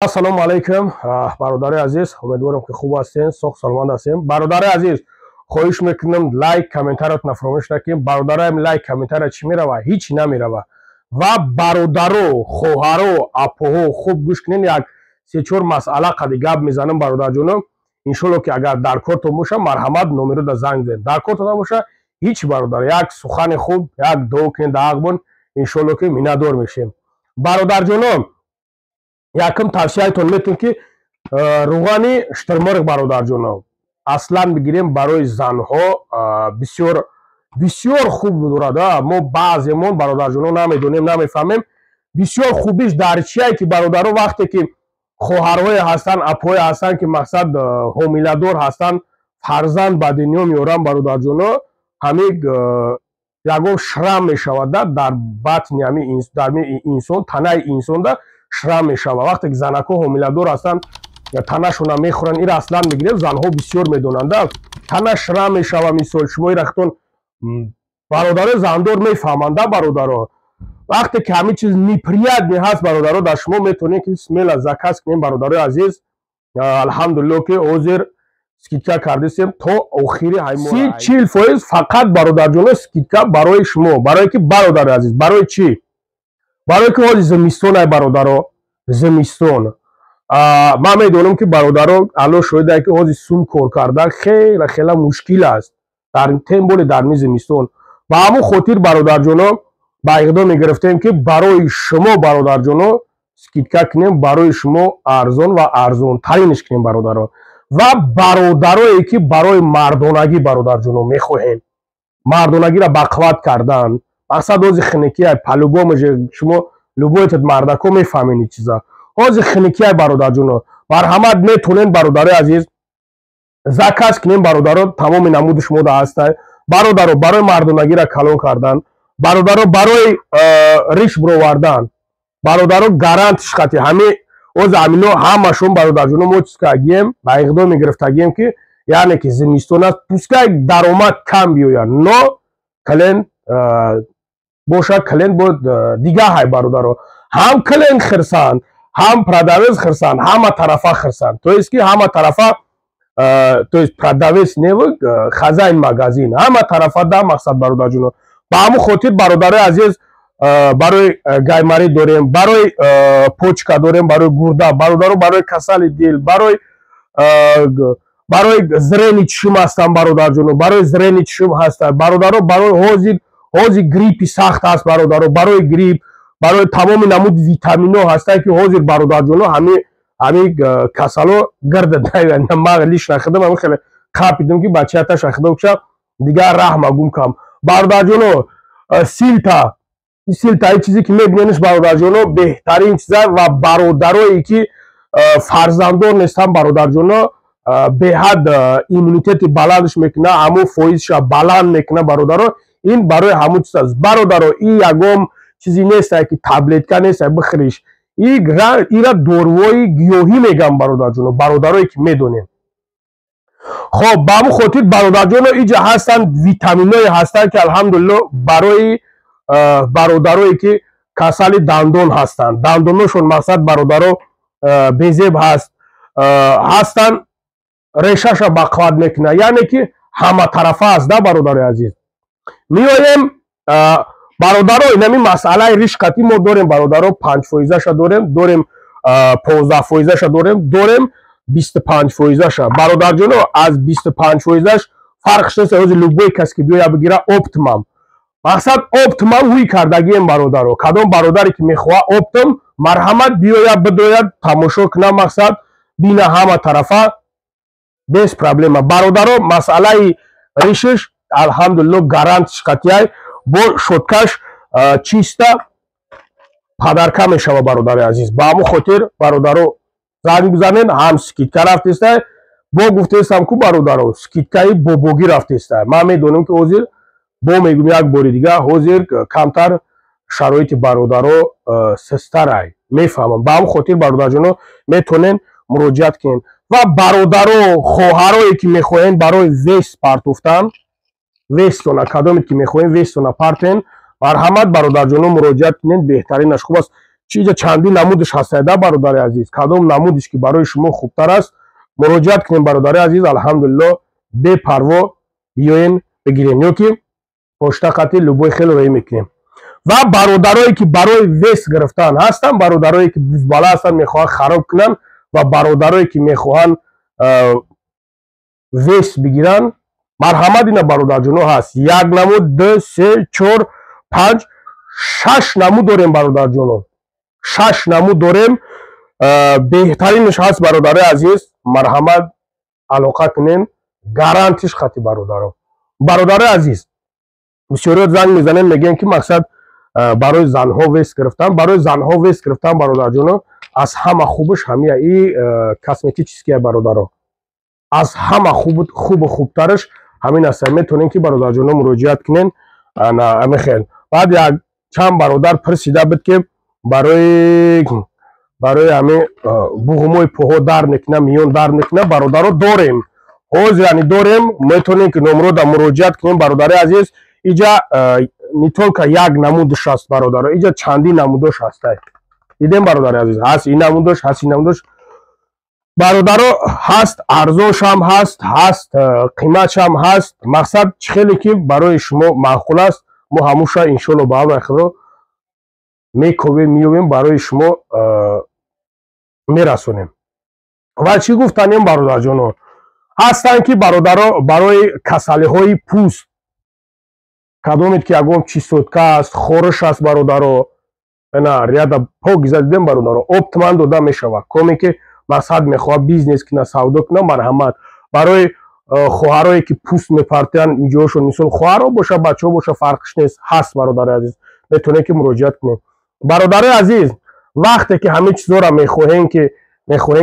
ассалому алайкум бародари азиз, умедворам ки хуб ҳастем, соҳ саломат ҳастем. Бародари азиз, хоҳиш мекунам лайк, комментарияатонро фаромӯш накунед. Бародараем лайк, комментария чӣ мерава? Ҳеҷ намерава. Ва бародаро, хоҳаро, апоҳо хуб гӯш кунед. Як 3-4 масъала қади гап мезанам бародарҷоно. Иншоалло ки агар дар кортон боша, марҳамат номеро да занг занед. Дар кортон набоша, ҳеҷ бародар, як сухани хуб, як дуо кунед да ағбон, иншоалло ки миннатдор мешем. Бародарҷоно, якм тавсияатон метавон ки руғани штирморғ бародарҷоно аслан бигирем барои занҳо бисёр хуб дорад. Мо баъземон бародарҷоно намедонем, намефаҳмем бисёр хубиш дар чие ки бародаро вақте ки хоҳарҳое ҳастанд, апоҳое ҳастанд ки мақсад ҳомиладор ҳастанд, фарзанд ба дунё меоранд бародарҷоно, ҳамин ягон шрам мешавад дар батни ҳамин инсон, танаи инсонда шрам мешава. Вақте ки занако ҳомиладор ҳастанд, танашона мехӯранд, ира аслан мегирем занҳо бисёр медонанд. Тана шрам мешава. Мисол шумо ира хатон бародаро зандор мефаҳманд. Бародаро вақте ки ҳамин чиз неприятне ҳаст, бародаро дар шумо метавонем ки смела заказ кунем. Бародарои азиз, алҳамдулилло ки ҳозир скидка кардистем то охири ҳаймон 30-40% фақат бародарҷоно скидка барои шумо. Барое ки бародари азиз, барои чӣ? Барое ки ҳозир зимистон ай бародаро, зимистон. Ман медонам ки бародаро алло шоҳидае ки ҳозир сум кор кардан хела мушкил аст, тем более дар ми зимистон. Ба ҳамон хотир бародарҷоно ба иқдом мегирифтем ки барои шумо бародарҷоно скидка кунем, барои шумо арзон ва арзонтаринаш кунем бародаро. Ва бародарое ки барои мардонагӣ бародарҷоно мехоҳем, мардонагиро бақувват кардан, мақсад ҳозир хинекия палубомаже шумо любоитат мардако мефаҳмед ин чиза. ҳозир хинекия бародарҷоно марҳамат метавонем бародари азиз заказ кунем. Бародаро тамоми намуди шумода ҳастад. Бародаро барои мардонагиро калон кардан, бародаро барои риш бировардан, бародаро гарантиш хати ҳамин ҳозир ҳамино ҳамашон бародарҷоно мо чизка агием ба иқдом мегирифтагием ки яъне ки зимистон аст, пускай даромад кам биёяд, но клиент боша, клиент бо дигар ҳай бародаро. ҳам клиент хирсанд, ҳам продавец хирсанд, ҳама тарафа хирсанд. То есть ки ҳама тарафа, то есть продавец не хозяин магазин, ҳама тарафа да мақсад бародарҷоно. Ба ҳамон хотир бародарои азиз, барои гаймарӣ дорем, барои почка дорем, барои гурда, бародаро барои касали дил, барои зрени чишм ҳастанд бародарҷоно, барои зрени чишм ҳастанд бародаро, барои ҳозир гриппи сахт аст бародаро, барои грипп, барои тамоми намуди витаминҳо ҳастанд ки ҳозир бародарҷоно ҳамин касало гирда навианд. Ман лиш нахидам, ҳамин хеле қапидам ки бачаята шахида куша дигар раҳма гумкам. Бародарҷоно силта ин чизе ки мебиненш бародарҷоно беҳтарин чиза ва бародарое ки фарзанддор нестанд бародарҷоно беҳад иммунитети баландаш мекуна, ҳамон фоизша баланд мекуна бародаро. ин барои ҳамон чиз аст бародаро. ин ягон чизи нестае ки таблетка нестае бихӯриш. ира дорувои гиёҳӣ мегам бародарҷоно, бародарое ки медонем. хоб ба ҳамон хотир бародарҷоно инҷа ҳастанд витаминҳое ҳастанд ки алҳамдулилло барои бародарое ки касали дандон ҳастанд, дандоношон мақсад бародаро безеб ҳаст, ҳастанд решаша бақувват мекунад, яъне ки ҳаматарафа аст да бародари азиз. меоем бародаро инами масъалаи ришқати мо дорем бародаро 5%-аша дорем, 15%-аша дорем 25%-аша. бародарҷоно аз 25%-аш фарқш нест. ҳозир любой кас ки биёя бигира оптимам, мақсад оптимам ҳуй кардагием бародаро. кадом бародаре ки мехоҳад оптим марҳамат биёя бидояд тамошо куна, мақсад бина ҳама тарафа без проблема. бародаро масъалаи ришш алҳамдулилло гарантиш қатъияй бо шоткаш чиста падарка мешава бародари азиз. ба ҳамон хотир бародаро занг бизанед, ҳам скидка рафтестай, бо гуфтестам ку бародаро скидкаи бобогӣ рафтестай. ман медонам ки ҳозир бо мегӯм як бори дига ҳозир камтар шароити бародаро систарай мефаҳмам. ба ҳамон хотир бародарҷоно метавонед муроҷиат кунед. ва бародаро хоҳарое ки мехоҳед барои вест партофтан, вестона кадоме ки мехоҳем вестона партен, марҳамат бародарҷоно муроҷиат кунед, беҳтаринаш хуб аст. چیز چندی نمودش هست ده برادر عزیز. کدام نمودش که برای شما خوبتر است مراجعت کنیم برادر عزیز. الحمدلله بے پروا بیاین بگیریم یا که پشت خط لوبوی خیلی روی میکنیم. و برادرایی که برای ویس گرفتن هستن، برادرایی که بزباله هستن میخوان خراب کنن و برادرایی که میخوان ویس بگیرن، مرحمت اینا برادر جونو هست. 1 نمود 2 3 4 5 6 نمود داریم برادر جونو، 6 نمود داریم. بهترینش هست برادر عزیز، مرحمت علاقه کنین، گارانتیش خطی برادر عزیز. بسیاری زنگ میزنن میگن که مقصد برای زنها ویس گرفتن. برای زنها ویس گرفتن برادر جونو از همه خوبش همین این کاسمتیک چیزی که برادرها از همه خوبترش همین است. میتونین که برادر جونو مراجعت کنین. انا خیلی بعد یک چند برادر پرسیده بود که برای همین بوغموی پوها در نکنه، میون در نکنه، برادرها داریم حوض یعنی داریم. میتونین که نمرو در مراجعت کنین برادر عزیز. اینجا نیتون که 1 نمودش هست برادرها، اینجا چندی نمودش هست. دیدیم برادر عزیز، هست این نمودش، هست این نمودش برادرها هست. ارزوش هم هست قیمتش هم هست. مقصد خیلی که برای شما معقول است ما هموشه انشالله با هم اخرو میویم برای شما میرسونیم. و چی گفتنیم برادر جانو هستن که برادرها برای کسالی های پوست کدامید که یکم چیسوتکه است، خورش است برادرها، اینا ریادا پاک زدیم برادرها اپتمن داده میشود. کمی که مقصد میخواد بیزنس کنه، سودا کنه، مرحمت برای خواهرایی که پوست میپرتن اینجاشون مثل خواهرها باشه بچه‌ها باشه فرقش نیست، هست برادر عزیز. میتونه که مراجعت کنین برادر عزیز. وقتی که همه چیزا را میخواین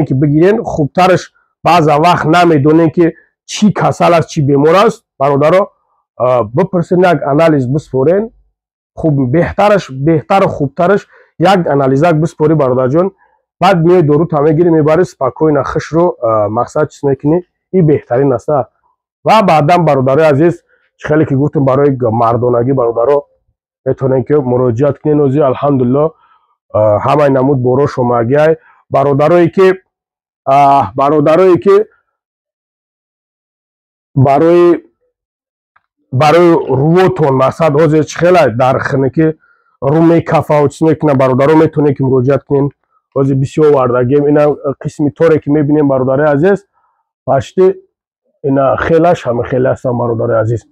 که بگیرین خوبترش بعض وقت نمیدونین که چی کسل است چی بیمار است برادرها بپرسین، یک انالیز بسپارین. خوب بهتر و خوبترش یک انالیزک بسپاری برادر جان. بعد میای دارو تا میگیری میبری سپاکوی نخش رو مقصد چیز میکنی، این بهترین است. و بعدا برادر عزیز خیلی که گفتم برای مردانگی برادرها میتونین که مراجعت کنین. اوزی الحمدلله همه نمود برو شما گای برادرایی که برای روتون مقصد حاضر خیلی در خنه که رو میکفه و چیز میکنه برادرها میتونه که مراجعت کنین. حاضر بسیار وردگیم اینا قسمی طوری که میبینیم برادر عزیز پشتی اینا خیلیش همه خیلی هستن برادر عزیز.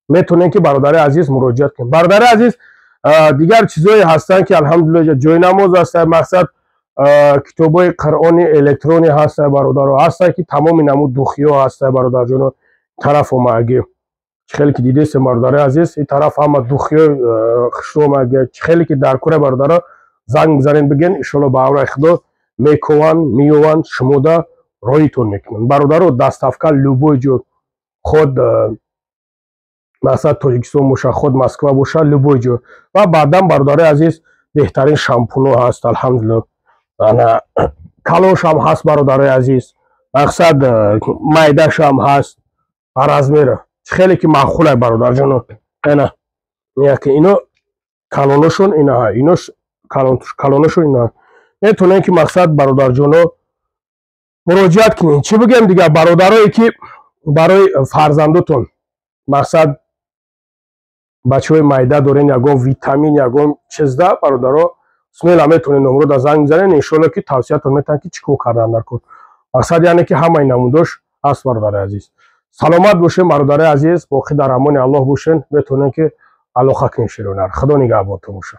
میتونین که برادر عزیز مراجعت کنین. برادر عزیز دیگر چیزایی هستن که الحمدلله جای نماز هست، مقصد کتابای قرآنی الکترونی هست برادرها هستن که تمام نمود دوخی ها هست برادر جون. طرف اومگی خیلی که دیده است برادر عزیز این طرف هم دوخی خشومگی خیلی که در کوره برادرها زنگ بزنین بگین انشالله با امر خدا میوان شموده رویتون میکنن. برادرها دستافکال لوبوی جو خود مثلا تاجیکستان باشه خود مسکو باشه لوبوی جو. و بعدا برادر عزیز بهترین شامپونو هست الحمدلله. انا کالوش هم هست برادر عزیز، مقصد مایدش هم هست عرض میره خیلی که معقوله برادر جانو. اینا که اینو کالونشون اینوش کالونشون اینا میتونن که مقصد برادر جانو مراجعت کنین. چی بگم دیگه برادرایی که برای فرزندتون مقصد بچه های مایده دارین یگم ویتامین یگم چیز ده برادرها اسمیل هم میتونین نمرو در زنگ میزنین انشالله که توصیهتون میتن که چیکو کردن در کن. مقصد یعنی که همه نمودش هست برادر عزیز. سلامت باشین برادر عزیز، باقی در امان الله باشین. میتونین که علاقه کنین شیرونر. خدا نگهبانتون باشه.